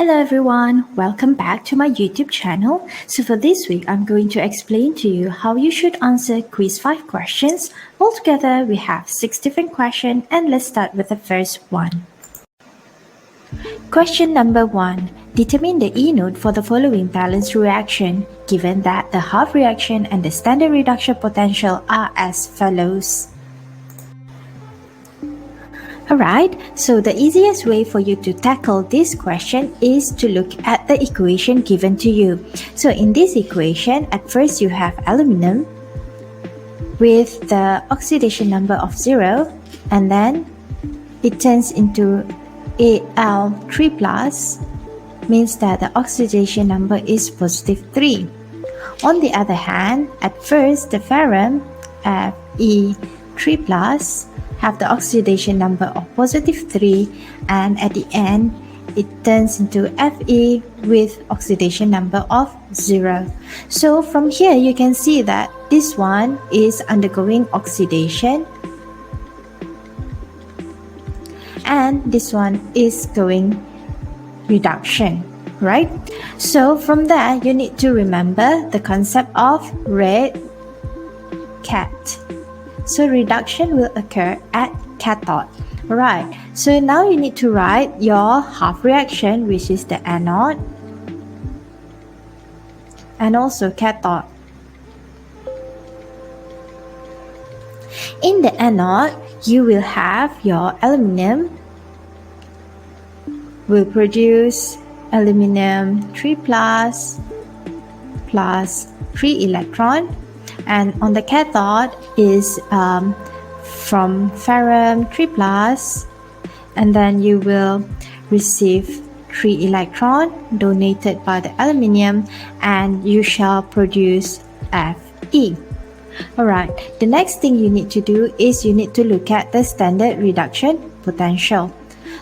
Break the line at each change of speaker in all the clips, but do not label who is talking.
Hello everyone, welcome back to my YouTube channel. So for this week, I'm going to explain to you how you should answer quiz 5 questions. Altogether, we have 6 different questions and let's start with the first one. Question number 1. Determine the E node for the following balanced reaction, given that the half reaction and the standard reduction potential are as follows. Alright, so the easiest way for you to tackle this question is to look at the equation given to you. So in this equation, at first you have aluminum with the oxidation number of 0, and then it turns into Al3+, means that the oxidation number is positive 3. On the other hand, at first the ferrum Fe3+, have the oxidation number of positive 3, and at the end it turns into Fe with oxidation number of 0. So from here you can see that this one is undergoing oxidation and this one is going reduction, right? So from there you need to remember the concept of red cat. So reduction will occur at cathode. Alright, so now you need to write your half reaction, which is the anode and also cathode. In the anode, you will have your aluminum will produce aluminum 3+ plus 3 electron, and on the cathode is from ferrum 3+, and then you will receive 3 electron donated by the aluminum and you shall produce Fe. Alright, the next thing you need to do is you need to look at the standard reduction potential.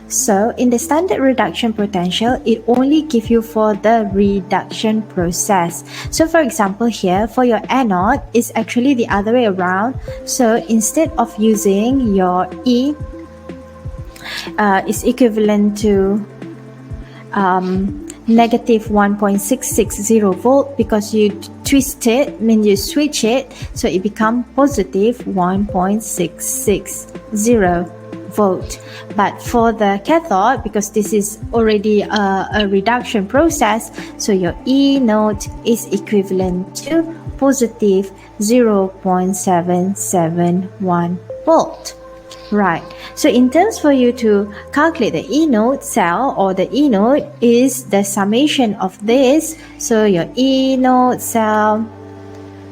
So in the standard reduction potential, it only gives you for the reduction process. So for example here, for your anode, it's actually the other way around. So instead of using your E is equivalent to negative 1.660 volt, because you twist it, you switch it, so it becomes positive 1.660 volt. But for the cathode, because this is already a reduction process, so your E node is equivalent to positive 0.771 volt. Right, so in terms for you to calculate the E node cell, or the E node is the summation of this. So your E node cell,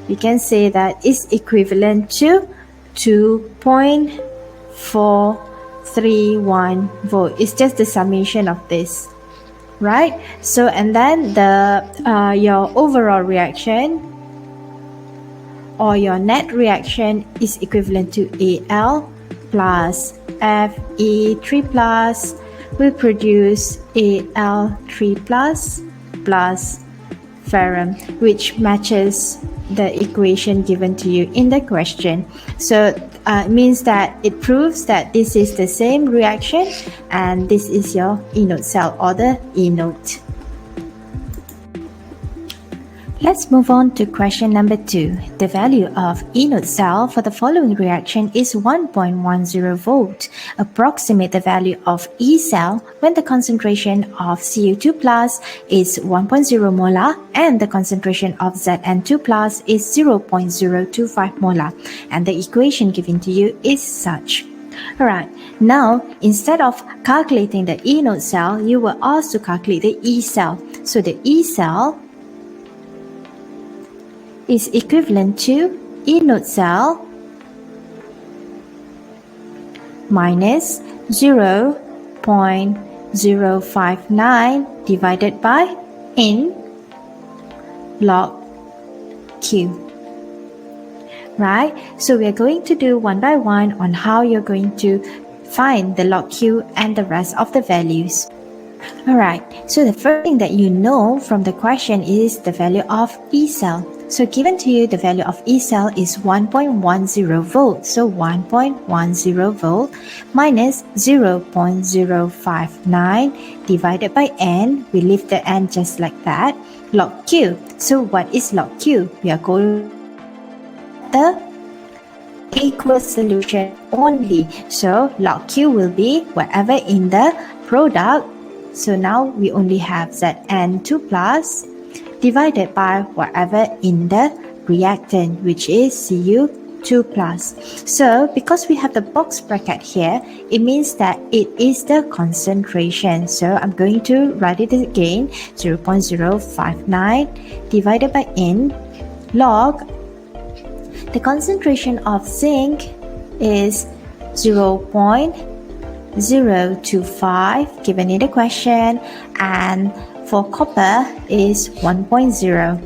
you can say that is equivalent to 2.431 volt. It's just the summation of this, right? So and then the your overall reaction or your net reaction is equivalent to Al plus Fe3+ will produce Al3+ plus ferrum, which matches the equation given to you in the question. So it means that it proves that this is the same reaction and this is your E node cell or the E node. Let's move on to question number 2. The value of E node cell for the following reaction is 1.10 volt. Approximate the value of E cell when the concentration of Cu2+ is 1.0 molar and the concentration of Zn2+ is 0.025 molar, and the equation given to you is such. Alright, now instead of calculating the E node cell, you were asked to calculate the E cell. So the E cell is equivalent to E node cell minus 0.059 divided by N log Q. Right? So we are going to do one by one on how you're going to find the log Q and the rest of the values. Alright, so the first thing that you know from the question is the value of E cell. So given to you the value of E cell is 1.10 volt. So 1.10 volt minus 0.059 divided by n. We leave the n just like that. Log Q. So what is log Q? We are going the aqueous solution only. So log Q will be whatever in the product. So now we only have Zn2 plus divided by whatever in the reactant, which is Cu2 plus. So because we have the box bracket here, it means that it is the concentration. So I'm going to write it again, 0.059 divided by n log. The concentration of zinc is 0.025 given in the question, and for copper is 1.0.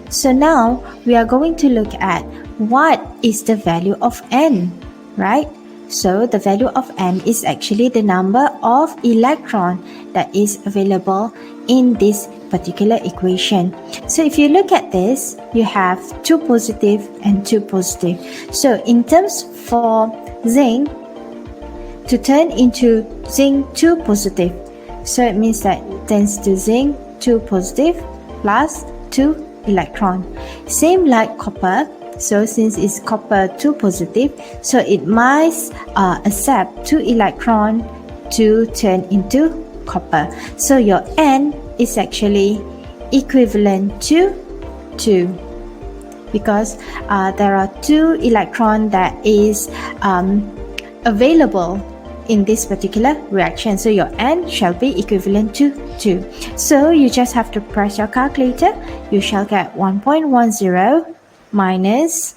So now we are going to look at what is the value of N, right? So the value of N is actually the number of electron that is available in this particular equation. So if you look at this, you have 2 positive and 2 positive. So in terms for zinc, to turn into zinc 2 positive, so it means that it turns to zinc 2 positive plus 2 electron. Same like copper. So since it's copper 2 positive, so it must accept 2 electron to turn into copper. So your N is actually equivalent to 2 because there are 2 electron that is available in this particular reaction. So your N shall be equivalent to 2. So you just have to press your calculator. You shall get 1.10 minus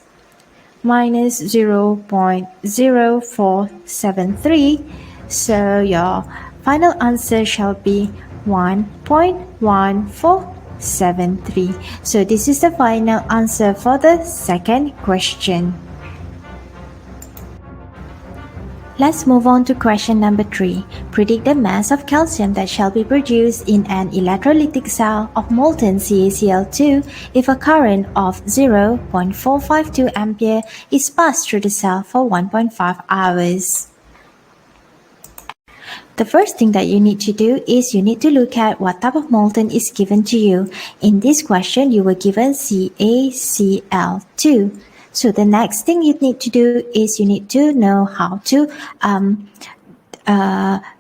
0.0473. So your final answer shall be 1.1473. So this is the final answer for the second question. Let's move on to question number 3. Predict the mass of calcium that shall be produced in an electrolytic cell of molten CaCl2 if a current of 0.452 ampere is passed through the cell for 1.5 hours. The first thing that you need to do is you need to look at what type of molten is given to you. In this question, you were given CaCl2. So the next thing you need to do is you need to know how to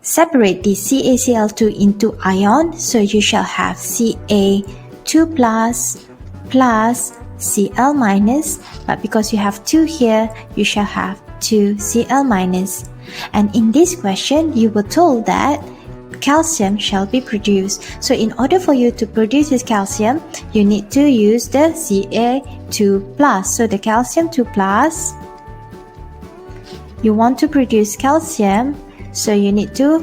separate the CaCl2 into ion. So you shall have Ca2 plus Cl minus, but because you have 2 here, you shall have 2 Cl minus. And in this question, you were told that calcium shall be produced. So in order for you to produce this calcium, you need to use the Ca2 plus. So the calcium 2 plus, you want to produce calcium, so you need to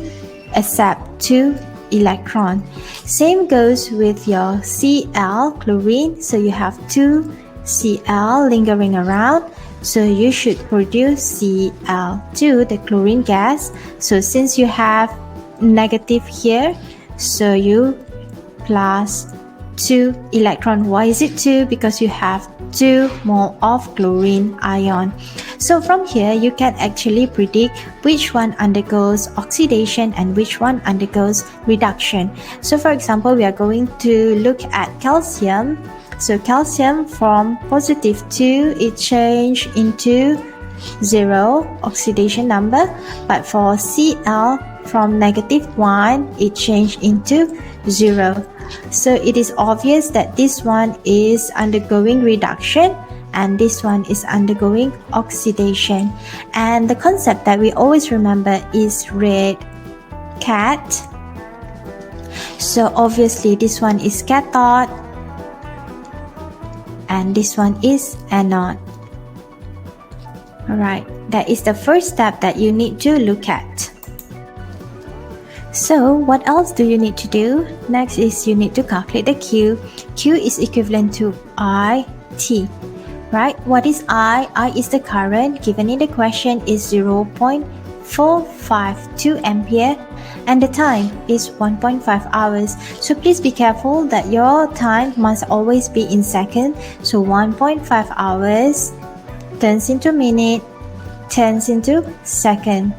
accept 2 electron. Same goes with your Cl, chlorine. So you have 2 Cl lingering around. So you should produce Cl2, the chlorine gas. So since you have negative here, so you plus 2 electron. Why is it 2? Because you have 2 mole of chlorine ion. So from here you can actually predict which one undergoes oxidation and which one undergoes reduction. So for example, we are going to look at calcium. So calcium from positive 2, it changed into 0 oxidation number, but for Cl from negative 1, it changed into 0. So it is obvious that this one is undergoing reduction and this one is undergoing oxidation. And the concept that we always remember is red cat. So obviously this one is cathode and this one is anode. Alright, that is the first step that you need to look at. So what else do you need to do? Next is you need to calculate the Q. Q is equivalent to IT, right? What is I? I is the current. Given in the question is 0.452 0.452 ampere, and the time is 1.5 hours. So please be careful that your time must always be in second. So 1.5 hours turns into minute, turns into second.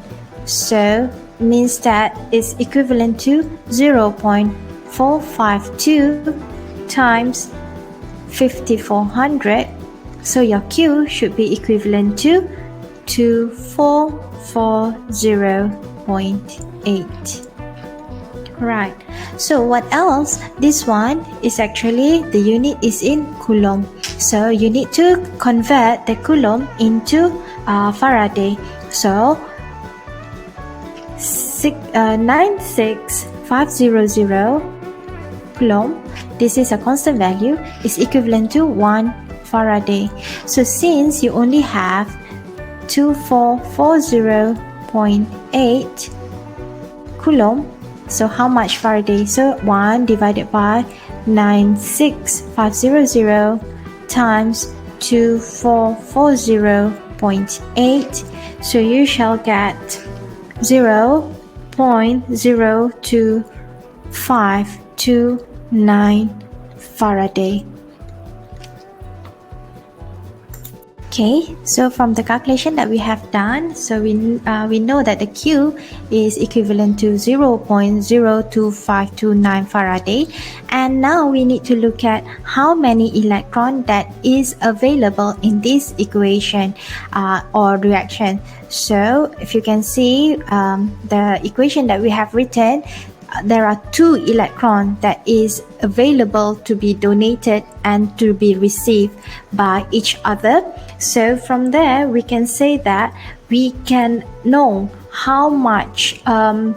So means that it's equivalent to 0.452 times 5400. So your Q should be equivalent to 2440.8. Right. So what else? This one is actually the unit is in coulomb. So you need to convert the coulomb into Faraday. So 96500 coulomb, this is a constant value, is equivalent to 1 Faraday. So since you only have 2440.8 coulomb, so how much Faraday? So 1 divided by 96500 times 2440.8. So you shall get 0.02529 Faraday. Okay, so from the calculation that we have done, so we know that the Q is equivalent to 0.02529 Faraday, and now we need to look at how many electron that is available in this equation or reaction. So if you can see the equation that we have written, there are 2 electrons that is available to be donated and to be received by each other. So from there we can say that we can know how much mole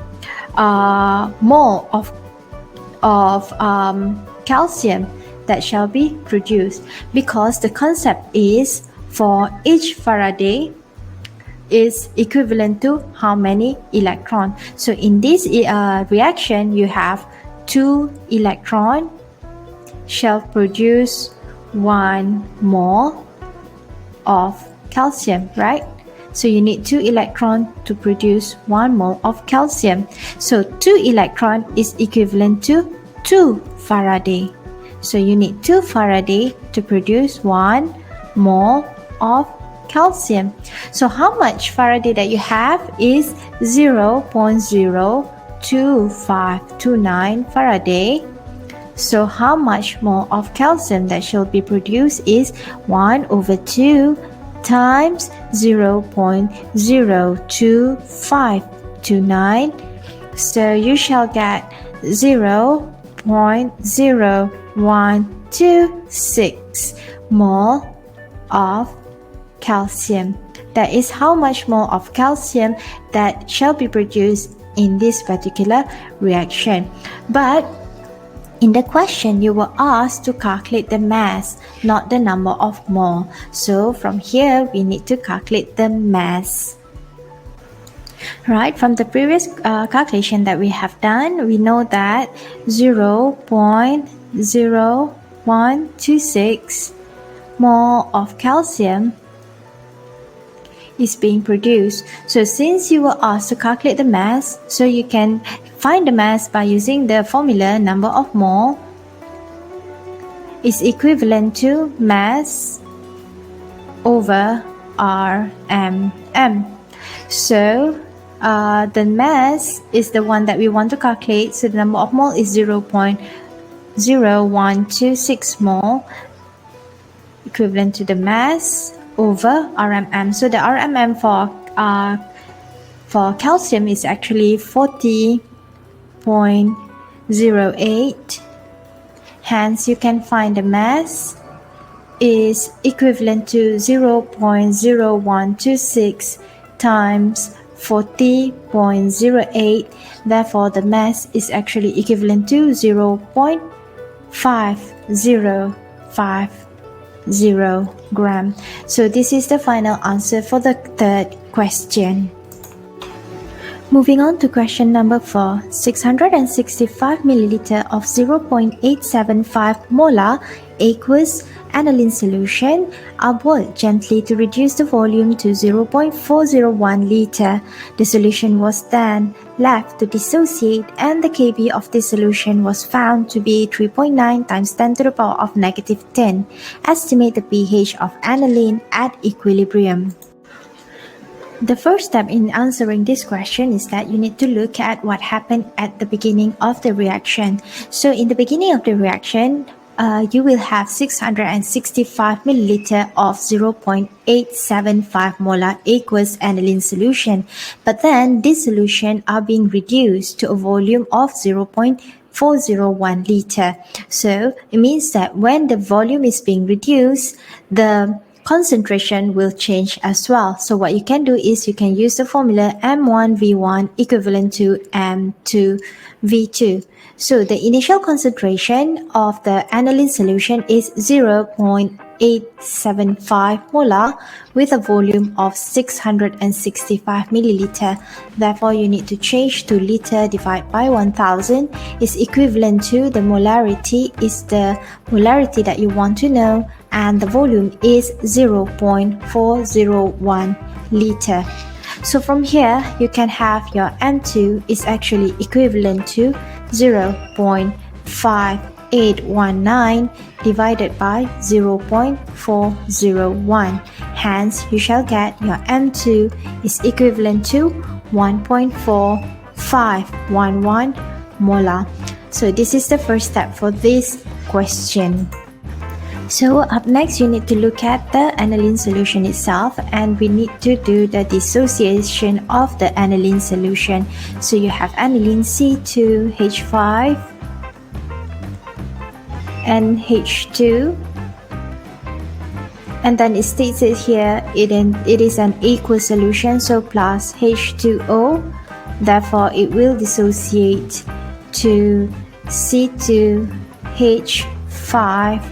of calcium that shall be produced, because the concept is for each Faraday is equivalent to how many electron. So in this reaction, you have 2 electron shall produce 1 mole of calcium, right? So you need 2 electron to produce 1 mole of calcium. So 2 electron is equivalent to 2 Faraday. So you need 2 Faraday to produce 1 mole of calcium. So how much Faraday that you have is 0.02529 Faraday. So how much more of calcium that shall be produced is 1/2 times 0.02529. So you shall get 0.0126 mole of calcium. That is how much more of calcium that shall be produced in this particular reaction. But in the question, you were asked to calculate the mass, not the number of mole. So from here, we need to calculate the mass. Right, from the previous calculation that we have done, we know that 0.0126 mole of calcium is being produced. So since you were asked to calculate the mass, so you can find the mass by using the formula number of mole is equivalent to mass over RMM. So the mass is the one that we want to calculate. So the number of mole is 0.0126 mole, equivalent to the mass over RMM. So the RMM for calcium is actually 40.08. Hence, you can find the mass is equivalent to 0.0126 times 40.08. Therefore, the mass is actually equivalent to 0.5050 gram. So this is the final answer for the third question. Moving on to question number 4. 665 milliliter of 0.875 molar aqueous aniline solution are boiled gently to reduce the volume to 0.401 liter. The solution was then left to dissociate, and the Kb of this solution was found to be 3.9 times 10 to the power of negative 10. Estimate the pH of aniline at equilibrium. The first step in answering this question is that you need to look at what happened at the beginning of the reaction. So in the beginning of the reaction, you will have 665 milliliter of 0.875 molar aqueous aniline solution. But then this solution are being reduced to a volume of 0.401 liter. So it means that when the volume is being reduced, the concentration will change as well. So what you can do is you can use the formula M1V1 equivalent to M2V2. So the initial concentration of the aniline solution is 0.875 molar with a volume of 665 milliliter. Therefore, you need to change to liter divided by 1000 is equivalent to the molarity is the molarity that you want to know, and the volume is 0.401 liter. So from here, you can have your M2 is actually equivalent to 0.5819 divided by 0.401. Hence, you shall get your M2 is equivalent to 1.4511 molar. So this is the first step for this question. So up next, you need to look at the aniline solution itself, and we need to do the dissociation of the aniline solution. So you have aniline C2H5 and H2, and then it states it here it is an aqueous solution, so plus H2O, therefore it will dissociate to C2H5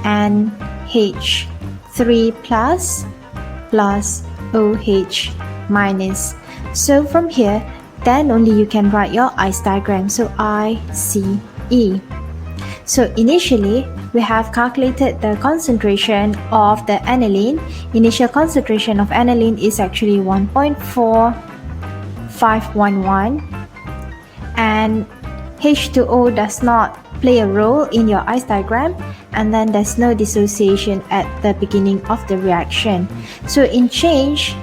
and H3 plus OH minus. So from here, then only you can write your ICE diagram, so ICE. So initially, we have calculated the concentration of the aniline. Initial concentration of aniline is actually 1.4511, and H2O does not play a role in your ICE diagram, and then there's no dissociation at the beginning of the reaction. So in change,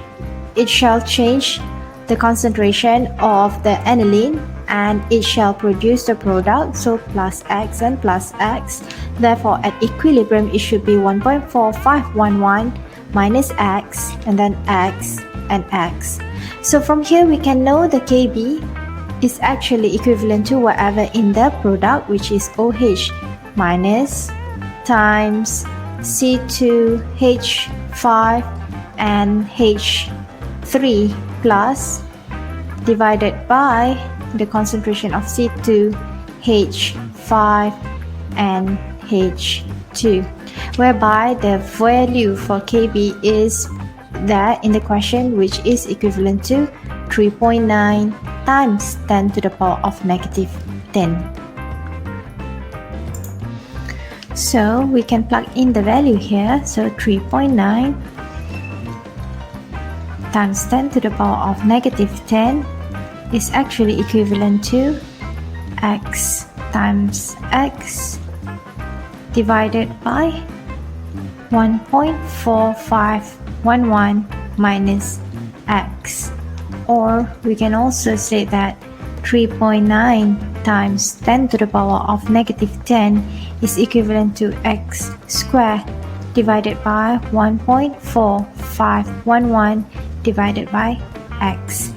it shall change the concentration of the aniline, and it shall produce the product, so plus X and plus X. Therefore, at equilibrium, it should be 1.4511 minus X, and then X and X. So from here, we can know the Kb is actually equivalent to whatever in the product, which is OH minus times C2H5 and H3 plus divided by the concentration of C2H5 and H2, whereby the value for Kb is there in the question, which is equivalent to 3.9 times 10 to the power of negative 10. So we can plug in the value here. So 3.9 times 10 to the power of negative 10 is actually equivalent to X times X divided by 1.4511 minus X. Or we can also say that 3.9 times 10 to the power of negative 10 is equivalent to X squared divided by 1.4511 divided by X.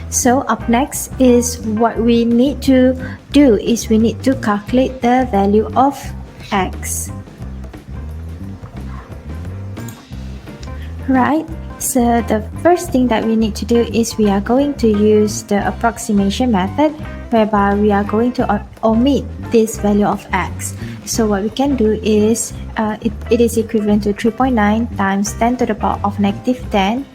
So up next is what we need to do is we need to calculate the value of X. Right? So the first thing that we need to do is we are going to use the approximation method, whereby we are going to omit this value of X. So what we can do is it is equivalent to 3.9 times 10 to the power of negative 10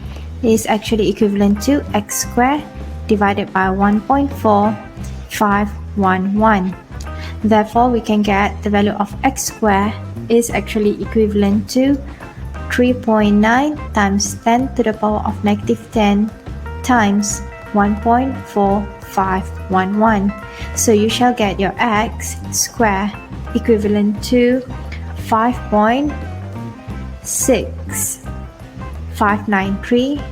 is actually equivalent to X squared divided by 1.4511. Therefore, we can get the value of x squared is actually equivalent to 3.9 times 10 to the power of negative 10 times 1.4511. So you shall get your x squared equivalent to 5.6593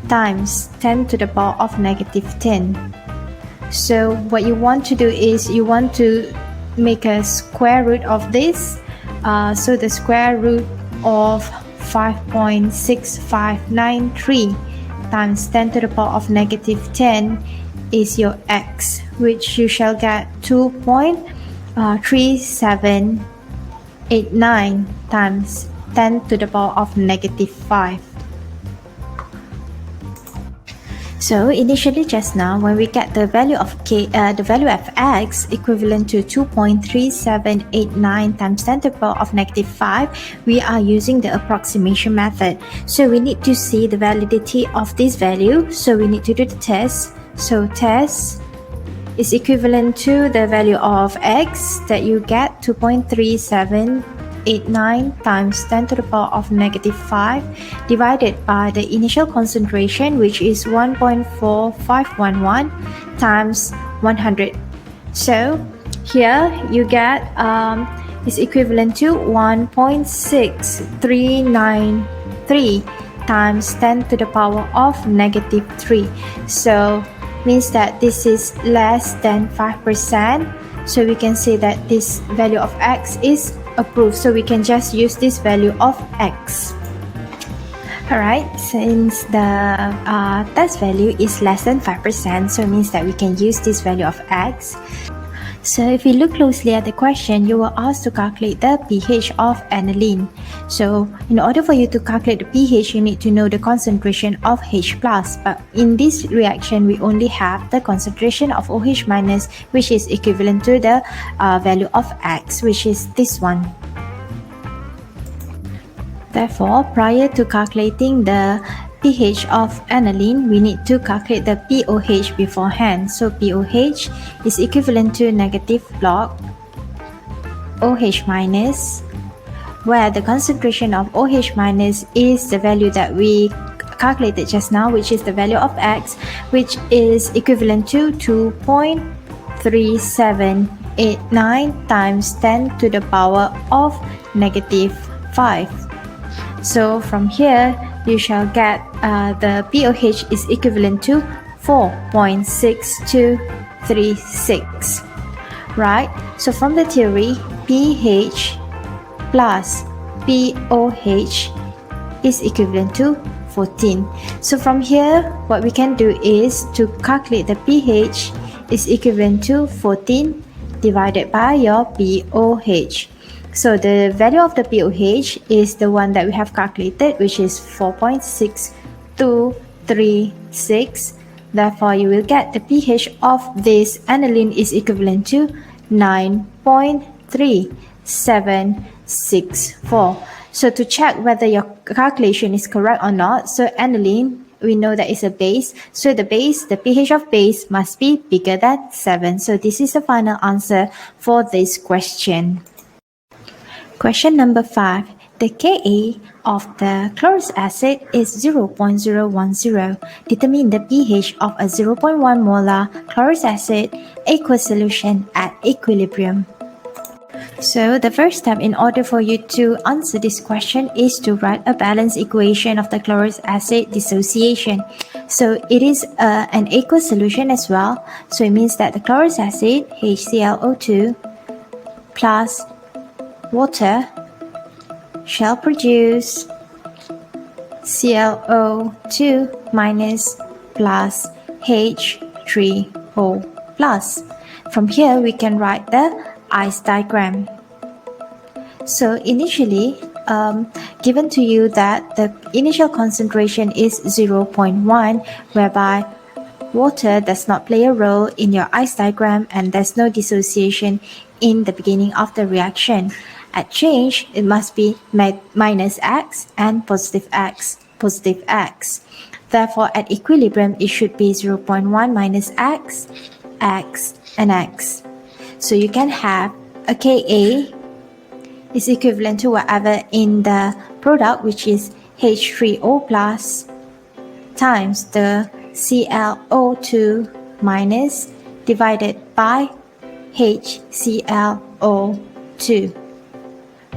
times 10 to the power of negative 10. So what you want to do is you want to make a square root of this. So the square root of 5.6593 times 10 to the power of negative 10 is your x, which you shall get 2.3789 times 10 to the power of negative 5. So initially just now, when we get the value of the value of x equivalent to 2.3789 times 10 to the power of negative 5, we are using the approximation method. So we need to see the validity of this value. So we need to do the test. So test is equivalent to the value of x that you get 2.3789 times 10 to the power of negative 5 divided by the initial concentration, which is 1.4511 times 100. So here you get is equivalent to 1.6393 times 10 to the power of negative 3. So means that this is less than 5%. So we can say that this value of x is approved. So we can just use this value of x. Alright, since the test value is less than 5%, so it means that we can use this value of x. So if you look closely at the question, you were asked to calculate the pH of aniline. So in order for you to calculate the pH, you need to know the concentration of H+. But in this reaction, we only have the concentration of OH-, which is equivalent to the value of X, which is this one. Therefore, prior to calculating the pH of aniline, we need to calculate the pOH beforehand. So pOH is equivalent to negative log OH-, where the concentration of OH- is the value that we calculated just now, which is the value of X, which is equivalent to 2.3789 times 10 to the power of negative 5. So from here, you shall get the pOH is equivalent to 4.6236. Right? So from the theory, pH plus pOH is equivalent to 14. So from here, what we can do is to calculate the pH is equivalent to 14 divided by your pOH. So the value of the pOH is the one that we have calculated, which is 4.6236. Therefore, you will get the pH of this aniline is equivalent to 9.3764. So to check whether your calculation is correct or not, so aniline, we know that it's a base. So the pH of base must be bigger than 7. So this is the final answer for this question. Question number 5. The Ka of the chlorous acid is 0.010. Determine the pH of a 0.1 molar chlorous acid aqueous solution at equilibrium. So the first step in order for you to answer this question is to write a balanced equation of the chlorous acid dissociation. So it is an aqueous solution as well. So it means that the chlorous acid, HClO2, plus water shall produce ClO2 minus plus H3O plus. From here, we can write the ice diagram. So initially, given to you that the initial concentration is 0.1, whereby water does not play a role in your ice diagram and there's no dissociation in the beginning of the reaction. At change, it must be minus X and positive X. Therefore, at equilibrium, it should be 0.1 minus X, X, and X. So you can have a Ka is equivalent to whatever in the product, which is H3O plus times the ClO2 minus divided by HClO2,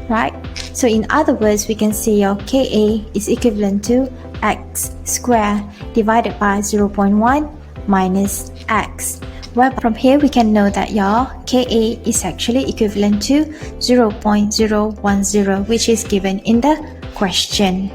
right? So in other words, we can say your Ka is equivalent to x squared divided by 0.1 minus x. Well, from here we can know that your Ka is actually equivalent to 0.010, which is given in the question.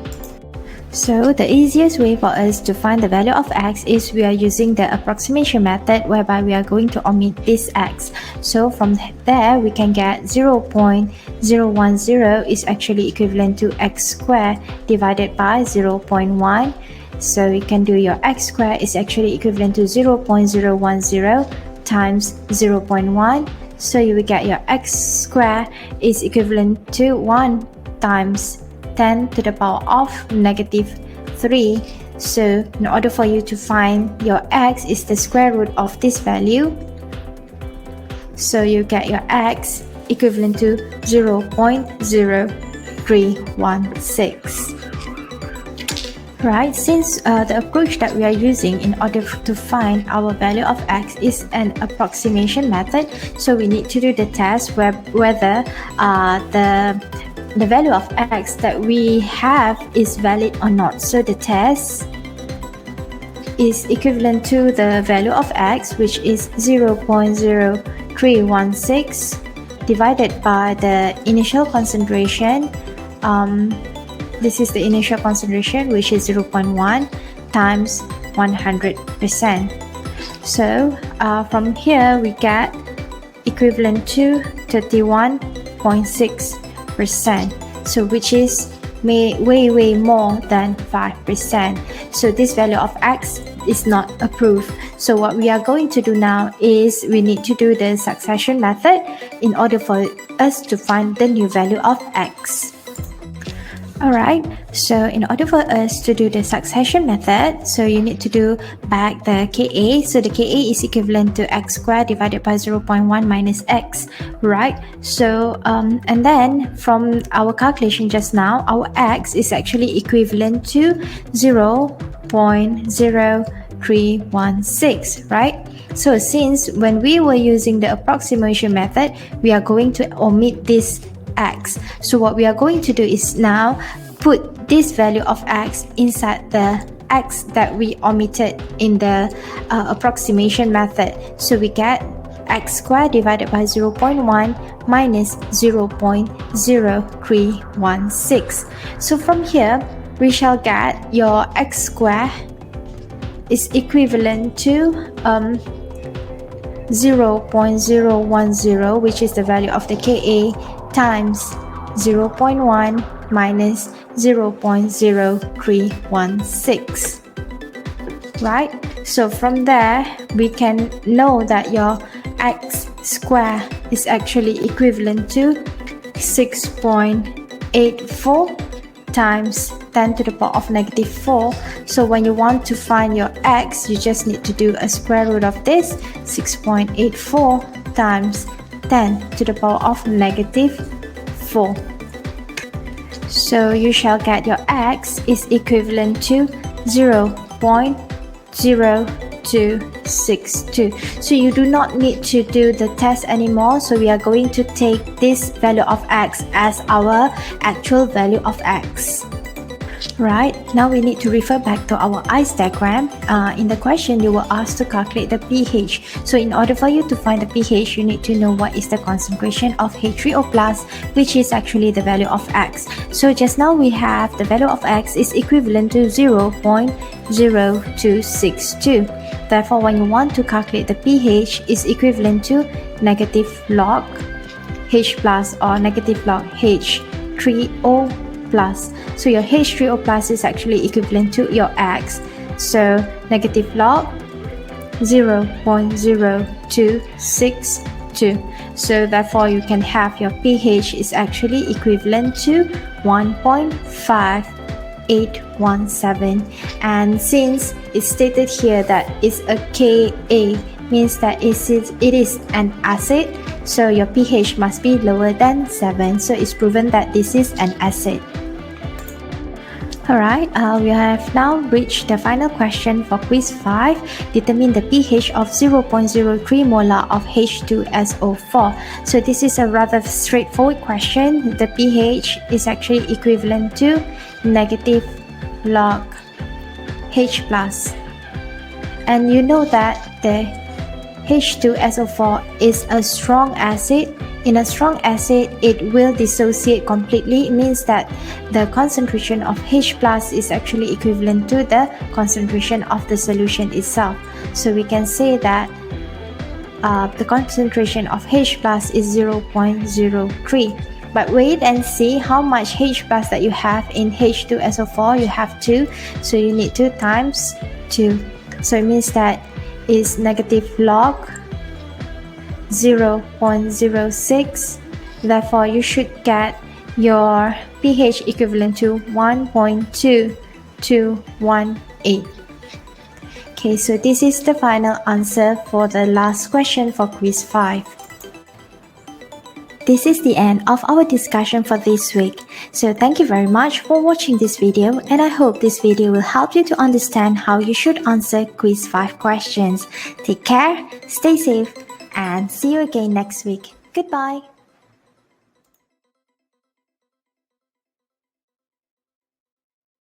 So the easiest way for us to find the value of x is we are using the approximation method, whereby we are going to omit this x. So from there we can get 0.010 is actually equivalent to x squared divided by 0.1. So you can do your x squared is actually equivalent to 0.010 times 0.1. So you will get your x squared is equivalent to 1 times 10 to the power of negative 3. So in order for you to find your x is the square root of this value. So you get your x equivalent to 0.0316. Right, since the approach that we are using in order to find our value of x is an approximation method, so we need to do the test whether the value of x that we have is valid or not. So the test is equivalent to the value of x, which is 0.0316 divided by the initial concentration. This is the initial concentration, which is 0.1 times 100%. So from here we get equivalent to 31.6%. So which is way more than 5%. So this value of x is not approved. So what we are going to do now is we need to do the succession method in order for us to find the new value of x. Alright, so in order for us to do the succession method, so you need to do back the Ka. So the Ka is equivalent to x squared divided by 0.1 minus x, right? So and then from our calculation just now, our x is actually equivalent to 0.0316, right? So since when we were using the approximation method, we are going to omit this x. So what we are going to do is now put this value of x inside the x that we omitted in the approximation method. So we get x squared divided by 0.1 minus 0.0316. So from here we shall get your x squared is equivalent to 0.010, which is the value of the Ka, times 0.1 minus 0.0316, right? So from there we can know that your x squared is actually equivalent to 6.84 times 10 to the power of negative 4. So when you want to find your x, you just need to do a square root of this, 6.84 times 10 to the power of negative 4. So you shall get your x is equivalent to 0.0262. So you do not need to do the test anymore. So we are going to take this value of x as our actual value of x. Right, now we need to refer back to our ice diagram. In the question, you were asked to calculate the pH. So in order for you to find the pH, you need to know what is the concentration of H3O+, which is actually the value of x. So just now we have the value of x is equivalent to 0.0262. Therefore, when you want to calculate the pH, is equivalent to negative log H plus or negative log H3O plus. So your H3O plus is actually equivalent to your x. So negative log 0.0262. So therefore you can have your pH is actually equivalent to 1.5817. And since it's stated here that it's a Ka means that it is an acid, so your pH must be lower than 7, so it's proven that this is an acid. Alright, we have now reached the final question for quiz 5. Determine the pH of 0.03 molar of H2SO4. So this is a rather straightforward question. The pH is actually equivalent to negative log H+. And you know that the H2SO4 is a strong acid. In a strong acid, it will dissociate completely. It means that the concentration of H+ is actually equivalent to the concentration of the solution itself. So we can say that the concentration of H+ is 0.03. But wait and see how much H+ that you have in H2SO4. You have 2, so you need 2 times 2. So it means that is negative log 0.06. Therefore, you should get your pH equivalent to 1.2218. Okay, so this is the final answer for the last question for quiz 5. This is the end of our discussion for this week. So thank you very much for watching this video, and I hope this video will help you to understand how you should answer quiz 5 questions. Take care, stay safe, and see you again next week. Goodbye.